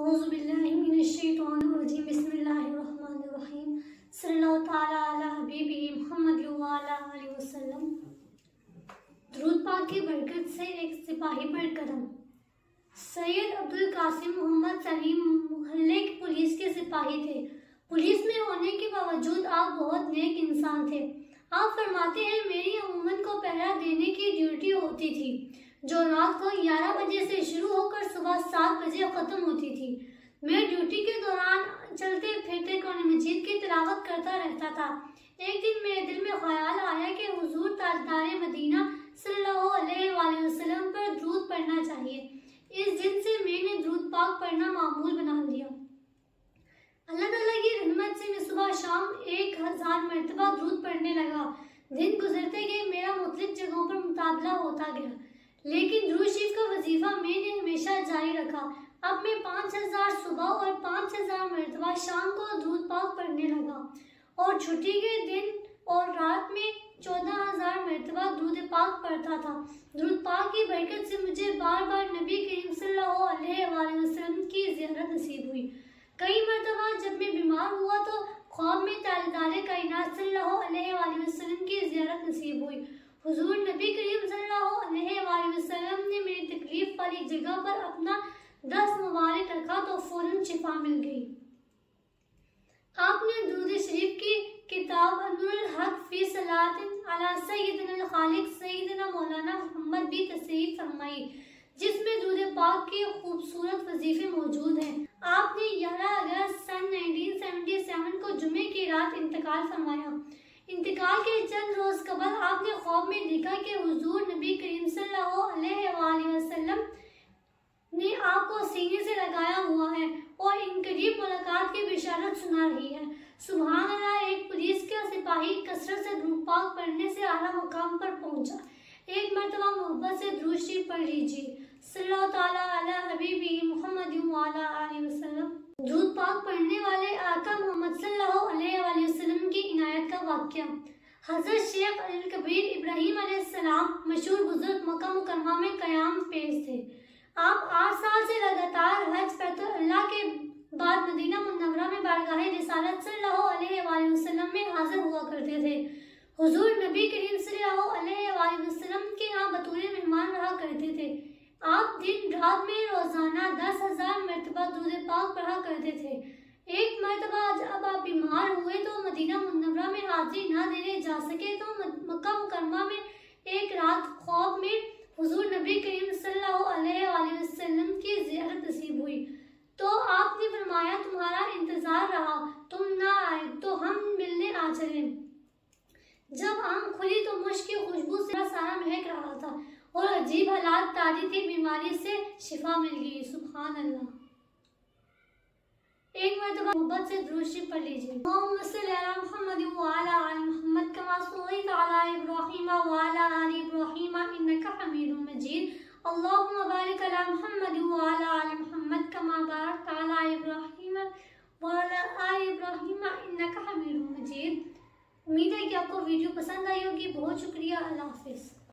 औज़ुबिल्लाहि मिनश्शैतानिर्रजीम बिस्मिल्लाहिर्रहमानिर्रहीम सल्लल्लाहु तआला अला हबीबी मुहम्मद व अला आलिहि वसल्लम। दुरूद पाक की बरकत से एक सिपाही पर करम। सैयद अब्दुल कासिम मोहम्मद सलीम मोहल्ले की पुलिस के सिपाही थे। पुलिस में होने के बावजूद आप बहुत नेक इंसान थे। आप फरमाते हैं, मेरी अमूमन को पहरा देने की ड्यूटी होती थी जो रात को 11 बजे से शुरू होकर सुबह 7 बजे ख़त्म होती थी। मैं ड्यूटी के दौरान चलते फिरते कुरान मजीद की तिलावत करता रहता था। एक दिन मेरे दिल में ख्याल आया कि हुजूर ताजदार मदीना सल्लल्लाहु अलैहि वसल्लम पर दुरूद पढ़ना चाहिए। इस दिन से मैंने दुरूद पाक पढ़ना मामूल बना लिया। अल्लाह ताला की रहमत से मैं सुबह शाम 1000 मरतबा दुरूद पढ़ने लगा। दिन गुजरते गए, मेरा मुख्तलिफ जगहों पर मुताबला होता गया, लेकिन दुरूद शरीफ का वजीफा मैंने हमेशा जारी रखा। अब मैं 5000 सुबह और 5000 मरतबा शाम को दुरूद पाक पढ़ने लगा और छुट्टी के दिन और रात में 14000 मरतबा दुरूद पाक पढ़ता था। दुरूद पाक की बरकत से मुझे बार बार नबी करीम सल्लल्लाहु अलैहि वसल्लम की ज़ियारत नसीब हुई। कई मरतबा जब मैं बीमार हुआ तो ख्वाब में ताजदार कायनात सल्लल्लाहु अलैहि वसल्लम की ज़ियारत नसीब हुई। हुजूर नबी करीम सल्लल्लाहु अलैहि वसल्लम ने मेरी तकलीफ वाली जगह पर अपना दस्त मुबारक रखा तो फौरन शिफा मिल गई। आपने दुरूद शरीफ की किताब अनुल हक फी सलातिन अला सय्यिदिना खालिक सय्यिदिना मौलाना मोहम्मद भी तसरीफ फरमाई, जिसमें दुरूद पाक के खूबसूरत वजीफे मौजूद हैं। आपने 11 अगस्त सन 1977 को जुमे की रात इंतकाल फरमाया। इंतकाल के चंद रोज कबल आपने ख्वाब में देखा कि हुजूर नबी करीम सल्लल्लाहु अलैहि वसल्लम ने आपको सीने से लगाया हुआ है और इन करीब मुलाकात की बिशारत सुना रही है। सुभान अल्लाह। एक पुलिस का सिपाही कसरत से दुरूद पाक पढ़ने से आला मुकाम पर पहुंचा। एक मरतबा मोहब्बत से दुरूद शरीफ पढ़ लीजिए। सल्लल्लाहु तआला अला हबीबी मुहम्मद व अला आलिहि वसल्लम। दुरूद पाक पढ़ने वाले आका मोहम्मद सल्लल्लाहु अलैहि वसल्लम की इनायत का वाक़या। हज़रत शेख अल कबीर इब्राहिम अलैहिस्सलाम मशहूर बुजुर्ग मक्का मुकर्रमा में क़याम पेश थे। आप 8 साल से लगातार हज बैतुल्लाह के बाद मदीना मुनव्वरा में बारगाह रिसालत सल्लल्लाहु अलैहि वसल्लम में हाजिर हुआ करते थे। हुजूर नबी करीम सल्लल्लाहु अलैहि वसल्लम के यहाँ बतौर मेहमान रहा करते थे। आप दिन रात में रोजाना 10,000 मरतबा दुरूद पाक पढ़ा करते थे। एक मरतबा जब आप बीमार हुए तो मदीना मुनव्वरा में हाजिरी न देने जा सके तो मक्का मुकर्रमा में एक रात ख्वाब में हुजूर नबी करीम सल्लल्लाहु अलैहि वसल्लम की ज़ियारत नसीब हुई तो आपने फरमाया, तुम्हारा इंतजार रहा, तुम ना आए तो हम मिलने आ चले। जब आंख खुली तो मुश्क की खुशबू से सारा महक रहा था और अजीब हालात तारी थी, बीमारी से शिफा मिल गई। सुभान अल्लाह। एक मरतबा मोहब्बत से दुरूद शरीफ पढ़ लीजिए। अल्लाहुम्मा सल्लि अला मुहम्मद व अला आलि मुहम्मद कमा सल्लैता अला इब्राहीम व अला आलि इब्राहीम इन्नका हमीदुम मजीद। अल्लाहुम्मा बारिक अला मुहम्मद व अला आलि मुहम्मद कमा बारकता अला इब्राहीम व अला आलि इब्राहीम इन्नका हमीदुम मजीद। उम्मीद है कि आपको वीडियो पसंद आई होगी। बहुत शुक्रिया। अल्लाह हाफिज़।